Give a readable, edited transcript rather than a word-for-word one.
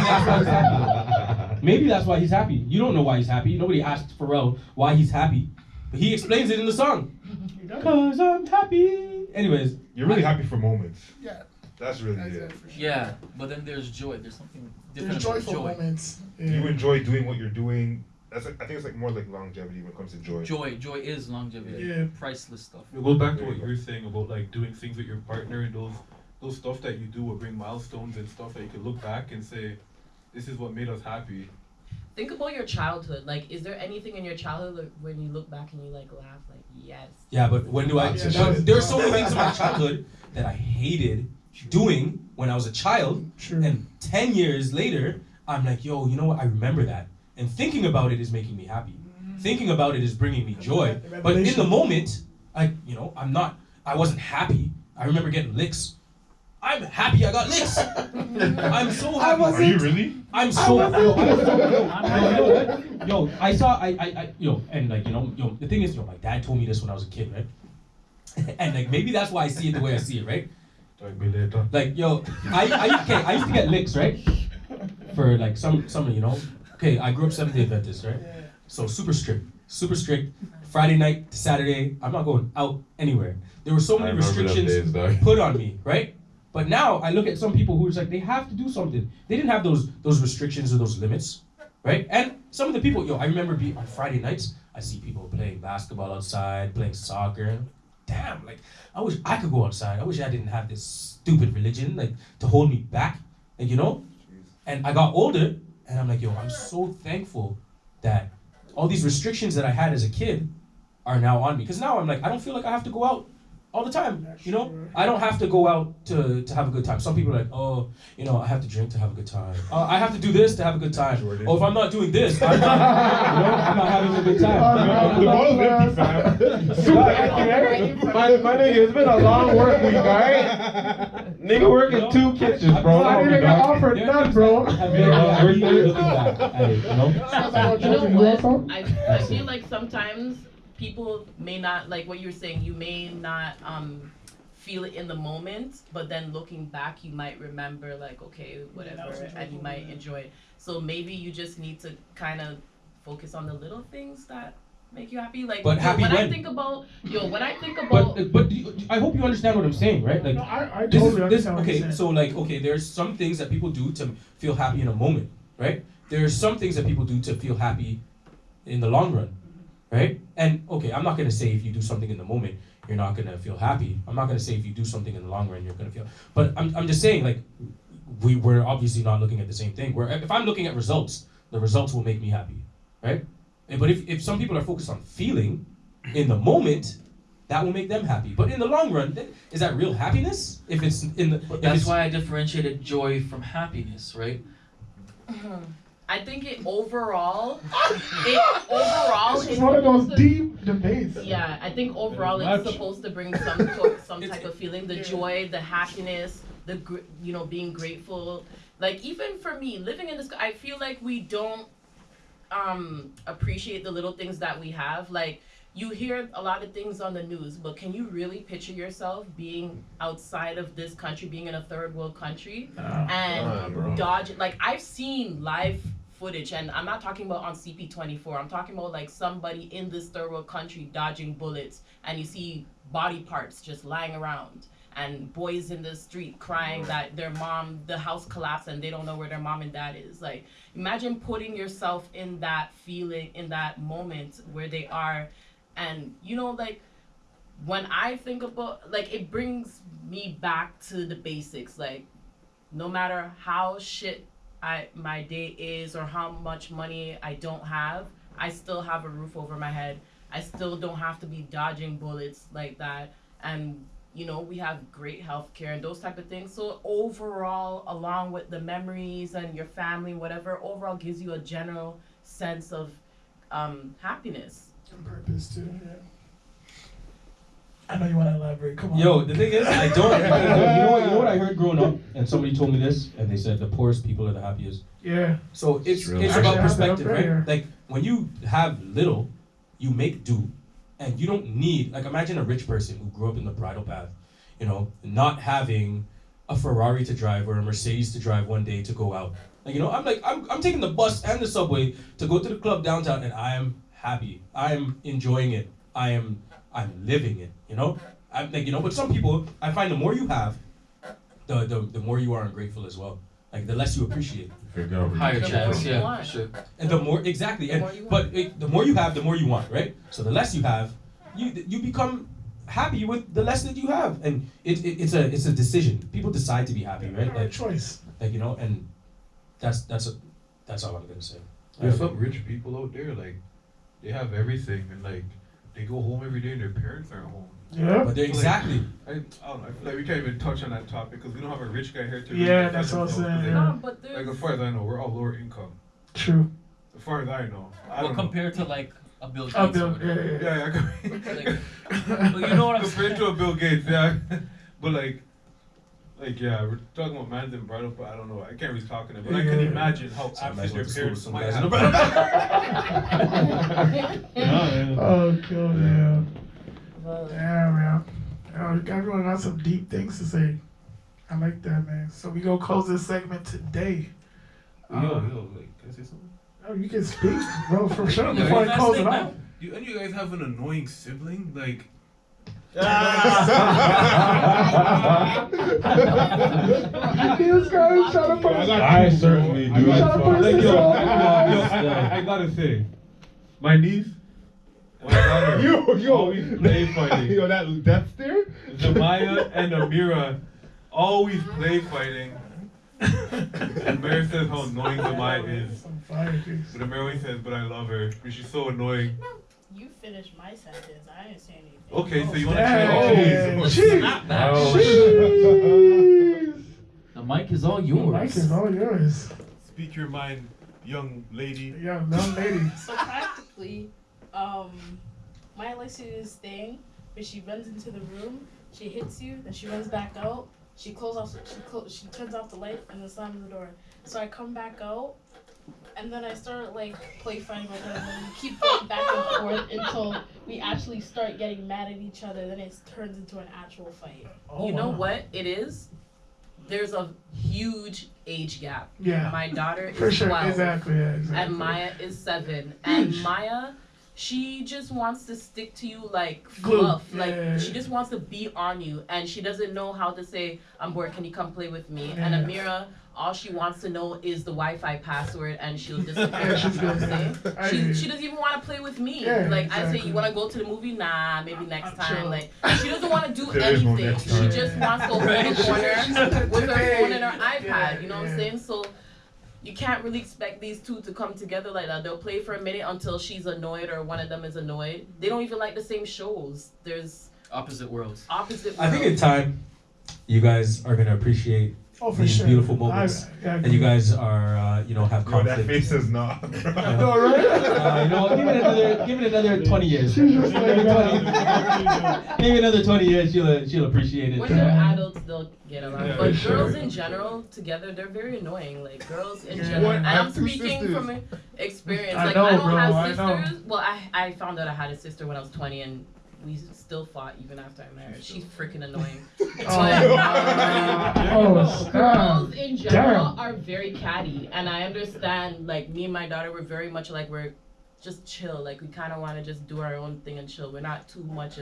that's why he's happy. Maybe that's why he's happy. You don't know why he's happy. Nobody asked Pharrell why he's happy. But he explains it in the song. Because I'm happy. Anyways. You're really happy for moments. Yeah. That's really it. Sure. Yeah, but then there's joy. There's something different. There's joyful moments. Yeah. You enjoy doing what you're doing. That's like, I think it's like more like longevity when it comes to joy. Joy is longevity. Yeah. Priceless stuff. It goes back to what you were saying about like doing things with your partner, and those stuff that you do will bring milestones and stuff that you can look back and say, this is what made us happy. Think about your childhood. Like, is there anything in your childhood when you look back and you like laugh, like, yes? Yeah, but when do I? There are so many things in my childhood that I hated doing when I was a child, and 10 years later, I'm like, yo, you know what? I remember that, and thinking about it is making me happy. Thinking about it is bringing me joy. But in the moment, I wasn't happy. I remember getting licks. I'm happy I got licks. I'm so happy. Are you really? I'm so happy. Yo, I saw, and like, the thing is, my dad told me this when I was a kid, right? And like, maybe that's why I see it the way I see it, right? Like, yo, I used to get licks, right? For like some, okay, I grew up Seventh-day Adventist, right? So super strict. Friday night to Saturday, I'm not going out anywhere. There were so many restrictions put on me, right? But now I look at some people who's like, they have to do something. They didn't have those restrictions or those limits, right? And some of the people, I remember on Friday nights, I see people playing basketball outside, playing soccer. Damn, like, I wish I could go outside. I wish I didn't have this stupid religion, like, to hold me back, like, And I got older, and I'm like, I'm so thankful that all these restrictions that I had as a kid are now on me. Because now I'm like, I don't feel like I have to go out all the time, I don't have to go out to have a good time. Some people are like, oh, I have to drink to have a good time. I have to do this to have a good time. Oh, if I'm not doing this, I'm not having a good time. The bottle's empty, fam. My nigga, it's been a long work week, alright? Nigga working 2 kitchens, bro. I didn't get offered none, bro. I feel like sometimes people may not, like what you're saying, you may not feel it in the moment, but then looking back, you might remember, like, okay, whatever, and you might enjoy it. So maybe you just need to kind of focus on the little things that make you happy. Like, but happy I think about, But I hope you understand what I'm saying, right? Like, no, I totally understand what you're saying. So like, okay, there's some things that people do to feel happy in a moment, right? There's some things that people do to feel happy in the long run. Right? And okay, I'm not gonna say if you do something in the moment, you're not gonna feel happy. I'm not gonna say if you do something in the long run, you're gonna feel. But I'm just saying, like, we're obviously not looking at the same thing. Where if I'm looking at results, the results will make me happy, right? But if some people are focused on feeling in the moment, that will make them happy. But in the long run, is that real happiness? If it's in the. That's why I differentiated joy from happiness, right? I think overall it's one of those deep debates. Yeah, I think overall it's supposed to bring some type of feeling, the joy, the happiness, the being grateful. Like, even for me, living in this, I feel like we don't appreciate the little things that we have. Like, you hear a lot of things on the news, but can you really picture yourself being outside of this country, being in a third world country, and dodge? Like, I've seen live footage, and I'm not talking about on CP24. I'm talking about like somebody in this third world country dodging bullets, and you see body parts just lying around, and boys in the street crying that the house collapsed, and they don't know where their mom and dad is. Like, imagine putting yourself in that feeling, in that moment where they are. And like, when I think about, like, it brings me back to the basics. Like, no matter how shit my day is or how much money I don't have, I still have a roof over my head. I still don't have to be dodging bullets like that. And we have great healthcare and those type of things. So overall, along with the memories and your family, whatever, overall gives you a general sense of happiness. And purpose too, yeah. I know you want to elaborate. Come on. Yo, the thing is, I don't. You know what I heard growing up, and somebody told me this, and they said the poorest people are the happiest. Yeah. So it's really about perspective, right? Like, when you have little, you make do, and you don't need. Like, imagine a rich person who grew up in the bridle path, not having a Ferrari to drive or a Mercedes to drive one day to go out. Like, you know, I'm taking the bus and the subway to go to the club downtown, and I am happy. I am enjoying it. I'm living it. You know, I'm like, you know. But some people, I find the more you have, the more you are ungrateful as well. Like the less you appreciate. Higher The chance, more you yeah, want. for sure. And the more exactly, and more you but the more you have, the more you want, right? So the less you have, you become happy with the less that you have, and it's a decision. People decide to be happy, right? Right choice. Like, you know, and that's all I'm gonna say. There's some rich people out there, like, they have everything, and like, they go home every day and their parents aren't home. Yeah. But they're exactly. I don't know, I feel like we can't even touch on that topic because we don't have a rich guy here to Yeah, that's what I'm defend himself, saying, 'cause, yeah. No, but Like, there's as far as I know, we're all lower income. True. As far as I know. I Well, don't know. compared to like a Bill Gates. Oh, or Bill, whatever. Yeah, But you know what I'm compared saying? to a Bill Gates, yeah. But like, yeah, we're talking about man's and bridal, but I don't know. I can't really talk on it, but I can imagine how So I might as absent well your just go with parents some might guys have. in the Oh, God, yeah. well, Yeah, man. Everyone got some deep things to say. I like that, man. So we gonna close this segment today. Yo, like, can I say something? Oh, you can speak, bro, for sure. Yeah, Before I last close thing it now. out. Do any of you guys have an annoying sibling? Like, This guy's trying to put us I certainly do. trying to put us like, in yo, some- I gotta say, my niece, my daughter, always play fighting. Yo, that death stare? Zamaya and Amira always play fighting. And Mary says how annoying Zamaya is. Some fire kicks. But Amira always says, but I love her. But she's so annoying. You finished my sentence. I didn't say anything. Okay, so you wanna Damn. try? Jeez. Snap that. Jeez. The mic is all Mike yours. is all yours. Speak your mind, young lady. Yeah, young lady. So practically, my Alexis thing, when she runs into the room, she hits you, then she runs back out. She she turns off the light and then slams the door. So I come back out, and then I start like play fighting with her, and then we keep going back and forth until we actually start getting mad at each other. Then it turns into an actual fight. Oh, you know wow. what it is? There's a huge age gap. Yeah. My daughter For is sure. 12. Exactly. Yeah, exactly. And Maya is 7. And Huge. Maya, she just wants to stick to you like Glue. fluff. Yeah, Like yeah, yeah. she just wants to be on you, and she doesn't know how to say, "I'm bored. Can you come play with me?" And Yeah. Amira, all she wants to know is the Wi-Fi password, and she'll disappear. Yeah, she's You know what I'm good. saying? I hear you. She doesn't even want to play with me. Yeah, Like I exactly. say, you want to go to the movie? Nah, maybe next I'm time. chill. Like she doesn't want to do There is no anything. next She time. just wants to hold the corner with her phone and her iPad. You know what I'm saying? So. You can't really expect these two to come together like that. They'll play for a minute until she's annoyed or one of them is annoyed. They don't even like the same shows. There's Opposite worlds. opposite I think in worlds. time, you guys are gonna appreciate Oh, for these sure. beautiful moments, I and you guys are, have Yo, that conflict. face is not. I know, right? Give it another 20 years. She's just like, Maybe another 20 years, she'll appreciate it. When they're adults, they'll get along. Yeah, But for girls sure. in general, together, they're very annoying. Like girls in Yeah. general. What? And I I'm have two speaking sisters. from experience. I Like know, I don't bro, have I know. sisters. Well, I found out I had a sister when I was 20, and we still fought even after I married. She's freaking annoying. Oh, Girls in general Damn. are very catty, and I understand. Like me and my daughter, we're very much like we're just chill. Like we kind of want to just do our own thing and chill. We're not too much